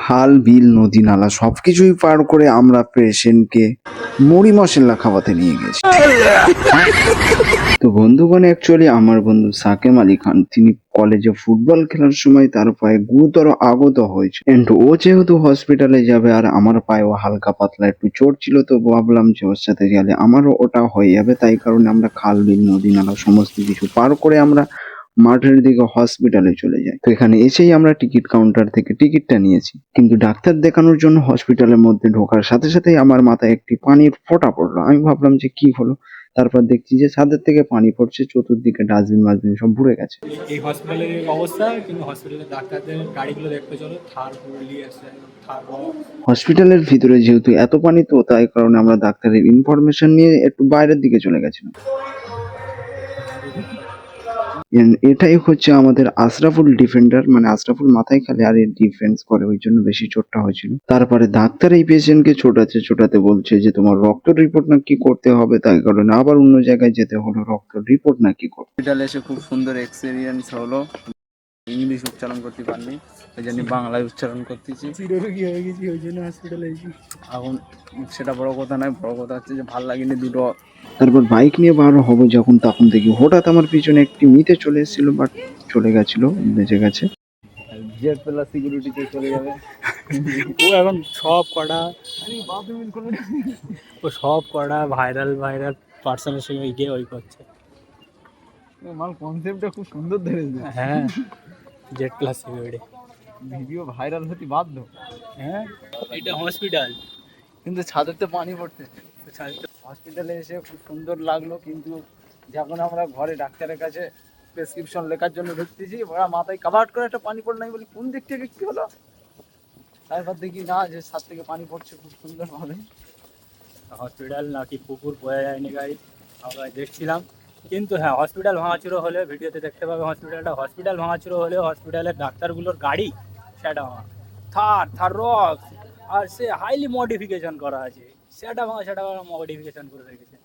খাল বিল নদী নালা সবকিছুই পার করে আমরা পেশেন্টকে মুড়ি মশলা খাওয়াতে নিয়ে গেছি। তো বন্ধুগণ, অ্যাকচুয়ালি আমার বন্ধু সাকেম আলী খান, তিনি কলেজে ফুটবল খেলার সময় তার পায়ে গুরুতর আহত হয়েছে। এন্ড ও যেহেতু হসপিটালে যাবে আর আমার পায়েও হালকা পাতলা একটু চোট ছিল, তো ভাবলাম যে ওর সাথে গেলে আমারও ওটা হয়ে যাবে। তাই কারণে আমরা খাল বিল নদী নালা সমস্ত কিছু পার করে আমরা মাঠের দিকে হসপিটালে চলে যাই। তো এখানে এসেই আমরা টিকিট কাউন্টার থেকে টিকিটটা নিয়েছি, কিন্তু ডাক্তার দেখানোর জন্য হসপিটালের মধ্যে ঢোকার সাথে সাথেই আমার মাথায় একটি পানির ফোঁটা পড়লো। আমি ভাবলাম যে কি হলো, তারপর দেখছি যে ছাদের থেকে পানি পড়ছে, চতুর্দিকে ডাস্টবিন মাস্টবিন সব ভরে গেছে। এই হসপিটালের অবস্থা, কিন্তু হসপিটালের ডাক্তারদের গাড়িগুলো দেখতে চলো থার হুগলি আছে, থার হসপিটালের ভিতরে যেহেতু এত পানি, তো তাই কারণে আমরা ডাক্তারের ইনফরমেশন নিয়ে একটু বাইরের দিকে চলে গেছিলাম। এটাই হচ্ছে আমাদের আশরাফুল ডিফেন্ডার, মানে আশরাফুল মাথায় খেলে আর এর ডিফেন্স করে, ওই জন্য বেশি চোটটা হয়েছিল। তারপরে ডাক্তার এই পেশেন্টকে ছোটাতে বলছে যে তোমার রক্ত রিপোর্ট না কি করতে হবে, তাই কারণে আবার অন্য জায়গায় যেতে হলো রক্ত রিপোর্ট না কি করতে। হসপিটালে এসে খুব সুন্দর এক্সপিরিয়েন্স হলো। ইংলিশ উচ্চারণ করতে পারলি, ওই জন্য বাংলায় উচ্চারণ করতেছি। চিররোগী হয়ে গেছি, ওই জন্য হসপিটালে এসেছি। এখন সেটা বড় কথা নয়, বড় কথা হচ্ছে যে ভাল লাগেনি দুটো। তারপর বাইক নিয়ে বার হবো যখন, তখন দেখি হঠাৎ আমার পিছনে একটি মিতে চলে এসেছিল, বাট চলে গেছিল, বেঁচে গেছে। জেড প্লাস সিকিউরিটিতে চলে যাবে। ও এখন সব কটা ও সব কটা ভাইরাল পার্সনের সঙ্গে গিয়ে ওই করছে। মাল কনসেপ্টটা খুব সুন্দর ধরেছে। হ্যাঁ, Z plus security video viral হতে বাধ্য। হ্যাঁ, এটা হসপিটাল, কিন্তু ছাদেতে পানি পড়ছে। হসপিটালে এসে খুব সুন্দর লাগলো, কিন্তু যখন আমরা ঘরে ডাক্তারের কাছে প্রেসক্রিপশন লেখার জন্য ঢুকতেছি, ওরা মাথায় কাভার করে একটা পানি পড়ে নাই, বলি কোন দিক থেকে কি হলো। তারপর দেখি না, যে ছাদ থেকে পানি পড়ছে খুব সুন্দর ভাবে। হসপিটাল নাকি পুকুর বোঝা যায়নি গাড়ি, আমরা দেখছিলাম। কিন্তু হ্যাঁ, হসপিটাল ভাঙাচুরো হলে ভিডিওতে দেখতে পাবে, হসপিটাল ভাঙাচুরো হলেও হসপিটালের ডাক্তারগুলোর গাড়ি সেটা ভাঙা, থার রক্স আর সে হাইলি মডিফিকেশন করা আছে, সেটা ভাঙা মডিফিকেশন করে রেখেছে।